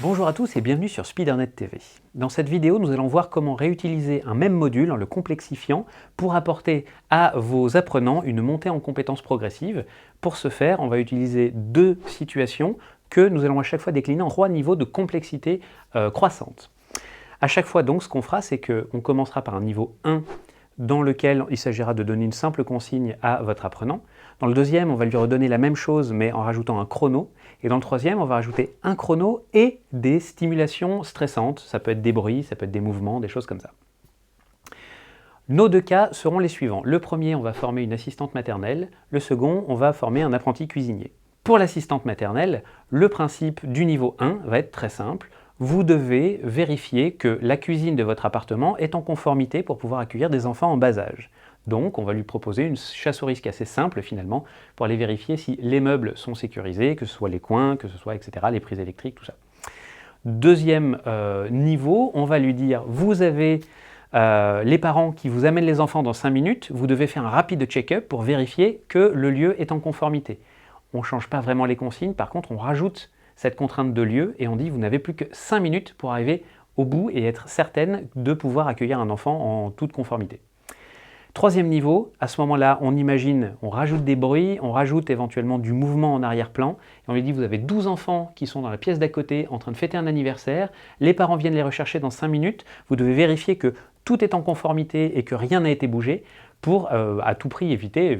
Bonjour à tous et bienvenue sur Spidernet TV. Dans cette vidéo, nous allons voir comment réutiliser un même module en le complexifiant pour apporter à vos apprenants une montée en compétences progressive. Pour ce faire, on va utiliser deux situations que nous allons à chaque fois décliner en 3 niveaux de complexité croissante. À chaque fois donc, ce qu'on fera, c'est qu'on commencera par un niveau 1 dans lequel il s'agira de donner une simple consigne à votre apprenant. Dans le deuxième, on va lui redonner la même chose mais en rajoutant un chrono. Et dans le troisième, on va rajouter un chrono et des stimulations stressantes. Ça peut être des bruits, ça peut être des mouvements, des choses comme ça. Nos deux cas seront les suivants. Le premier, on va former une assistante maternelle. Le second, on va former un apprenti cuisinier. Pour l'assistante maternelle, le principe du niveau 1 va être très simple. Vous devez vérifier que la cuisine de votre appartement est en conformité pour pouvoir accueillir des enfants en bas âge. Donc on va lui proposer une chasse au risque assez simple finalement pour aller vérifier si les meubles sont sécurisés, que ce soit les coins, que ce soit etc., les prises électriques, tout ça. Deuxième niveau, on va lui dire vous avez les parents qui vous amènent les enfants dans 5 minutes, vous devez faire un rapide check-up pour vérifier que le lieu est en conformité. On ne change pas vraiment les consignes, par contre on rajoute cette contrainte de lieu et on dit vous n'avez plus que 5 minutes pour arriver au bout et être certaine de pouvoir accueillir un enfant en toute conformité. Troisième niveau, à ce moment-là, on imagine, on rajoute des bruits, on rajoute éventuellement du mouvement en arrière-plan, et on lui dit vous avez 12 enfants qui sont dans la pièce d'à côté en train de fêter un anniversaire, les parents viennent les rechercher dans 5 minutes, vous devez vérifier que tout est en conformité et que rien n'a été bougé pour à tout prix éviter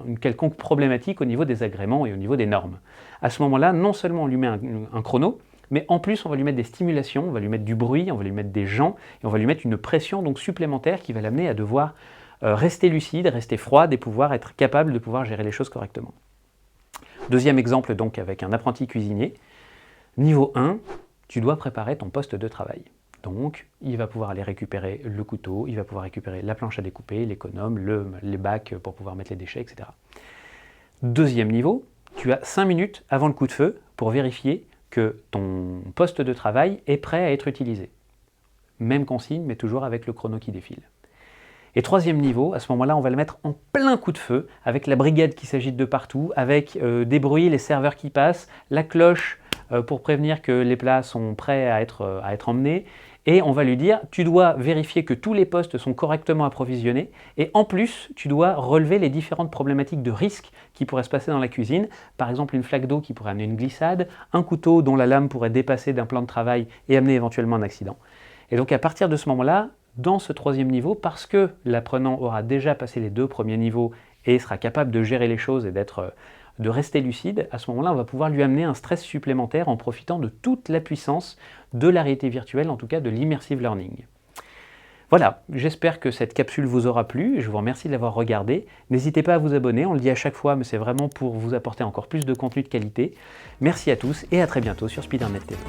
une quelconque problématique au niveau des agréments et au niveau des normes. À ce moment-là, non seulement on lui met un chrono, mais en plus on va lui mettre des stimulations, on va lui mettre du bruit, on va lui mettre des gens, et on va lui mettre une pression donc supplémentaire qui va l'amener à devoir rester lucide, rester froide et pouvoir être capable de pouvoir gérer les choses correctement. Deuxième exemple donc avec un apprenti cuisinier. Niveau 1, tu dois préparer ton poste de travail. Donc il va pouvoir aller récupérer le couteau, il va pouvoir récupérer la planche à découper, l'économe, les bacs pour pouvoir mettre les déchets, etc. Deuxième niveau, tu as 5 minutes avant le coup de feu pour vérifier que ton poste de travail est prêt à être utilisé. Même consigne, mais toujours avec le chrono qui défile. Et troisième niveau, à ce moment-là, on va le mettre en plein coup de feu, avec la brigade qui s'agite de partout, avec des bruits, les serveurs qui passent, la cloche pour prévenir que les plats sont prêts à être emmenés. Et on va lui dire, tu dois vérifier que tous les postes sont correctement approvisionnés, et en plus, tu dois relever les différentes problématiques de risque qui pourraient se passer dans la cuisine. Par exemple, une flaque d'eau qui pourrait amener une glissade, un couteau dont la lame pourrait dépasser d'un plan de travail et amener éventuellement un accident. Et donc à partir de ce moment-là, dans ce troisième niveau, parce que l'apprenant aura déjà passé les 2 premiers niveaux et sera capable de gérer les choses et de rester lucide, à ce moment-là, on va pouvoir lui amener un stress supplémentaire en profitant de toute la puissance de la réalité virtuelle, en tout cas de l'immersive learning. Voilà, j'espère que cette capsule vous aura plu, je vous remercie de l'avoir regardée. N'hésitez pas à vous abonner, on le dit à chaque fois, mais c'est vraiment pour vous apporter encore plus de contenu de qualité. Merci à tous et à très bientôt sur Spidernet TV.